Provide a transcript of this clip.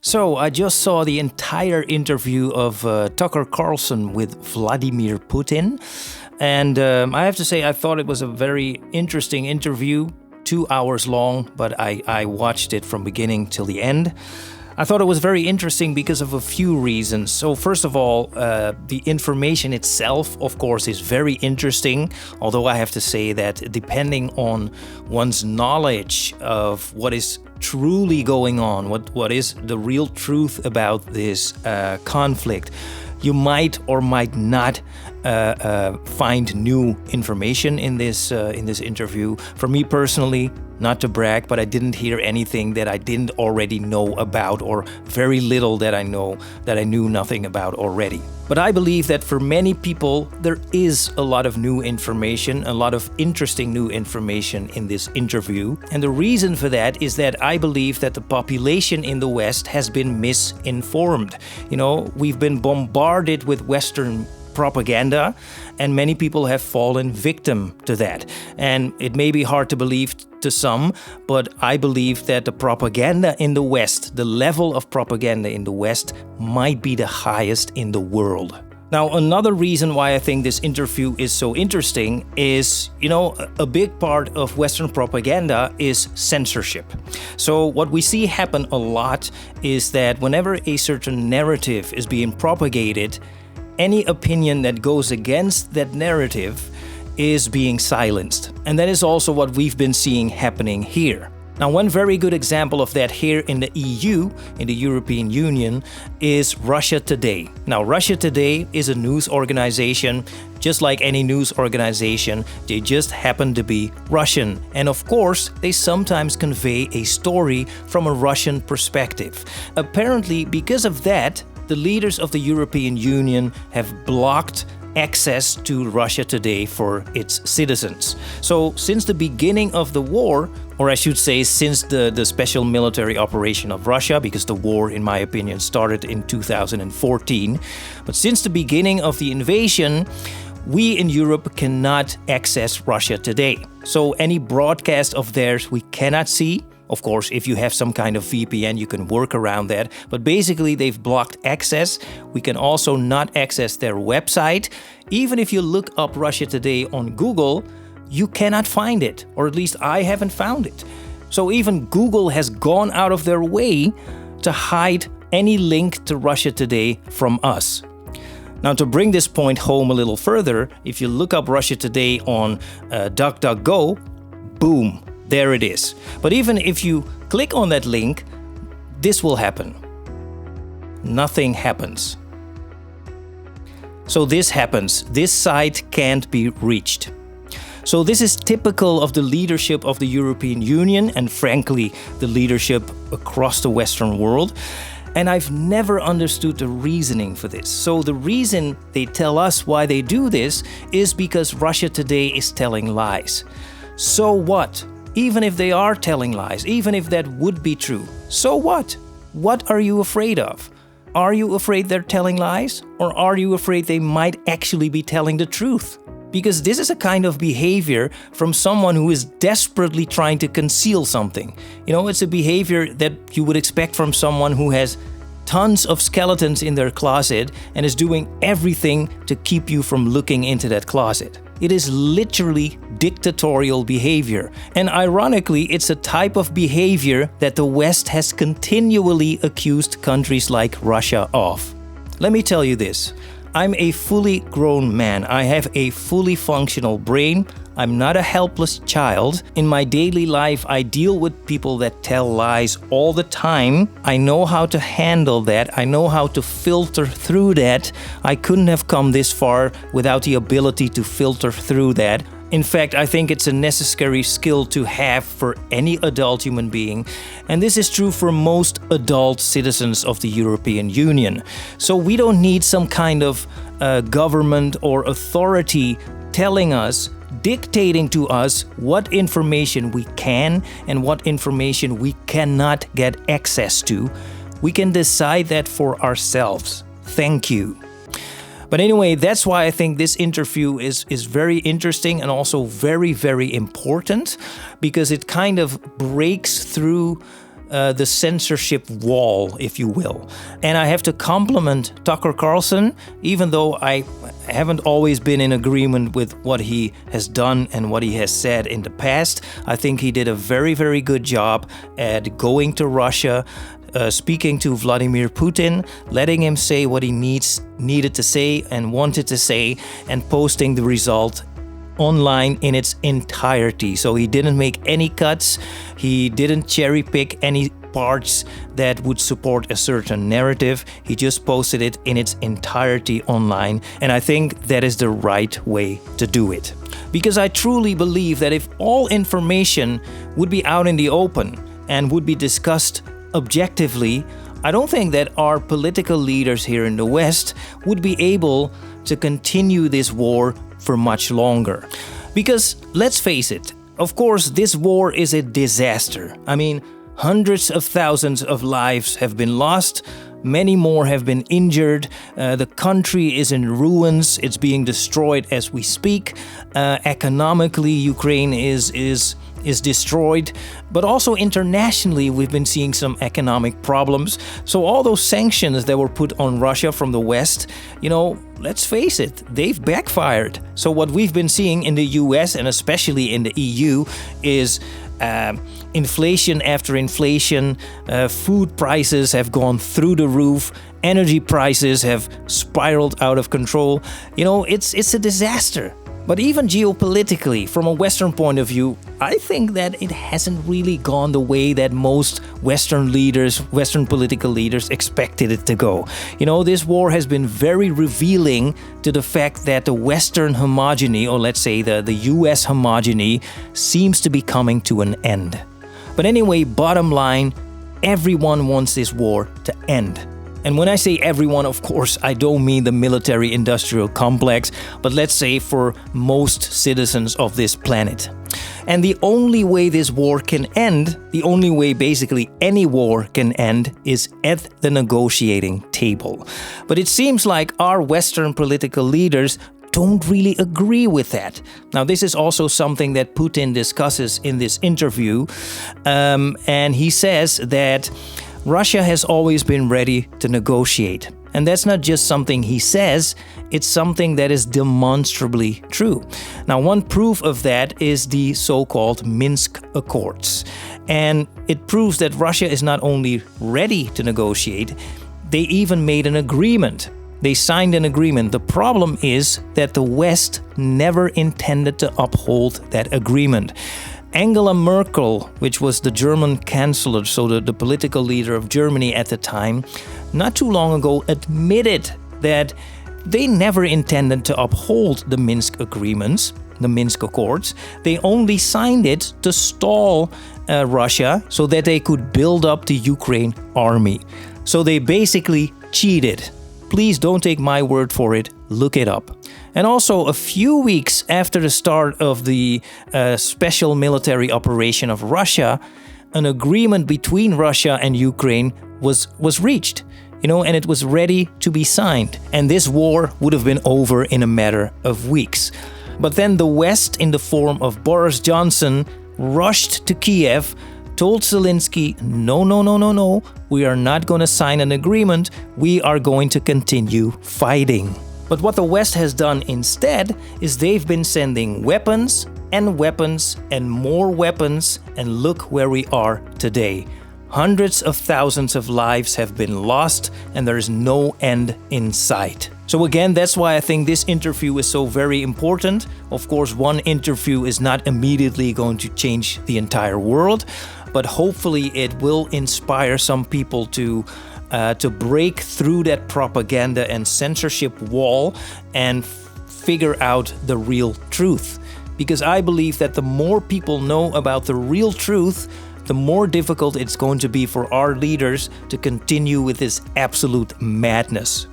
So, I just saw the entire interview of Tucker Carlson with Vladimir Putin. And I have to say, I thought it was a very interesting interview, 2 hours long, but I watched it from beginning till the end. I thought it was very interesting because of a few reasons. So first of all, the information itself, of course, is very interesting. Although I have to say that depending on one's knowledge of what is truly going on, what is the real truth about this conflict, you might or might not find new information in this interview. For me personally, not to brag, but I didn't hear anything that I didn't already know about, or very little that I knew nothing about already. But I believe that for many people, there is a lot of new information, a lot of interesting new information in this interview. And the reason for that is that I believe that the population in the West has been misinformed. You know, we've been bombarded with Western propaganda, and many people have fallen victim to that. And it may be hard to believe to some, but I believe that the propaganda in the West, the level of propaganda in the West, might be the highest in the world. Now, another reason why I think this interview is so interesting is, a big part of Western propaganda is censorship. So what we see happen a lot is that whenever a certain narrative is being propagated, any opinion that goes against that narrative is being silenced. And that is also what we've been seeing happening here. Now, one very good example of that here in the EU, in the European Union, is Russia Today. Now, Russia Today is a news organization. Just like any news organization, they just happen to be Russian. And of course, they sometimes convey a story from a Russian perspective. Apparently, because of that, the leaders of the European Union have blocked access to Russia Today for its citizens. So since the beginning of the war, or I should say since the special military operation of Russia, because the war, in my opinion, started in 2014, but since the beginning of the invasion, we in Europe cannot access Russia Today. So any broadcast of theirs we cannot see. Of course, if you have some kind of VPN, you can work around that. But basically, they've blocked access. We can also not access their website. Even if you look up Russia Today on Google, you cannot find it. Or at least I haven't found it. So even Google has gone out of their way to hide any link to Russia Today from us. Now, to bring this point home a little further, if you look up Russia Today on DuckDuckGo, boom. There it is. But even if you click on that link, this will happen. Nothing happens. So this happens. This site can't be reached. So this is typical of the leadership of the European Union and frankly, the leadership across the Western world. And I've never understood the reasoning for this. So the reason they tell us why they do this is because Russia Today is telling lies. So what? Even if they are telling lies, even if that would be true, so what? What are you afraid of? Are you afraid they're telling lies? Or are you afraid they might actually be telling the truth? Because this is a kind of behavior from someone who is desperately trying to conceal something. It's a behavior that you would expect from someone who has tons of skeletons in their closet and is doing everything to keep you from looking into that closet. It is literally dictatorial behavior. And ironically, it's a type of behavior that the West has continually accused countries like Russia of. Let me tell you this. I'm a fully grown man. I have a fully functional brain. I'm not a helpless child. In my daily life, I deal with people that tell lies all the time. I know how to handle that. I know how to filter through that. I couldn't have come this far without the ability to filter through that. In fact, I think it's a necessary skill to have for any adult human being. And this is true for most adult citizens of the European Union. So we don't need some kind of government or authority telling us, dictating to us what information we can and what information we cannot get access to. We can decide that for ourselves. Thank you. But anyway, that's why I think this interview is very interesting and also very, very important, because it kind of breaks through the censorship wall, if you will. And I have to compliment Tucker Carlson, even though I haven't always been in agreement with what he has done and what he has said in the past. I think he did a very, very good job at going to Russia, speaking to Vladimir Putin, letting him say what he needed to say and wanted to say, and posting the result online in its entirety. So he didn't make any cuts, he didn't cherry pick any parts that would support a certain narrative. He just posted it in its entirety online, and I think that is the right way to do it. Because I truly believe that if all information would be out in the open and would be discussed objectively, I don't think that our political leaders here in the West would be able to continue this war for much longer. Because let's face it, of course, this war is a disaster. I mean, hundreds of thousands of lives have been lost. Many more have been injured. The country is in ruins. It's being destroyed as we speak. Economically, Ukraine is destroyed. But also internationally, we've been seeing some economic problems. So all those sanctions that were put on Russia from the West, let's face it, they've backfired. So what we've been seeing in the US and especially in the EU is inflation after inflation. Food prices have gone through the roof. Energy prices have spiraled out of control. It's a disaster. But even geopolitically, from a Western point of view, I think that it hasn't really gone the way that most Western political leaders expected it to go. This war has been very revealing to the fact that the Western homogeny, or let's say the US homogeny, seems to be coming to an end. But anyway, bottom line, everyone wants this war to end. And when I say everyone, of course, I don't mean the military-industrial complex, but let's say for most citizens of this planet. And the only way this war can end, the only way basically any war can end, is at the negotiating table. But it seems like our Western political leaders don't really agree with that. Now, this is also something that Putin discusses in this interview, and he says that Russia has always been ready to negotiate. And that's not just something he says, it's something that is demonstrably true. Now, one proof of that is the so-called Minsk Accords. And it proves that Russia is not only ready to negotiate, they even made an agreement. They signed an agreement. The problem is that the West never intended to uphold that agreement. Angela Merkel, which was the German chancellor, so the political leader of Germany at the time, not too long ago admitted that they never intended to uphold the Minsk agreements, the Minsk Accords. They only signed it to stall Russia so that they could build up the Ukraine army. So they basically cheated. Please don't take my word for it, look it up. And also, a few weeks after the start of the special military operation of Russia, an agreement between Russia and Ukraine was reached, and it was ready to be signed. And this war would have been over in a matter of weeks. But then the West, in the form of Boris Johnson, rushed to Kiev, told Zelensky, no, we are not going to sign an agreement, we are going to continue fighting. But what the West has done instead is they've been sending weapons and weapons and more weapons, and look where we are today. Hundreds of thousands of lives have been lost, and there is no end in sight. So again, that's why I think this interview is so very important. Of course, one interview is not immediately going to change the entire world, but hopefully it will inspire some people to break through that propaganda and censorship wall and figure out the real truth. Because I believe that the more people know about the real truth, the more difficult it's going to be for our leaders to continue with this absolute madness.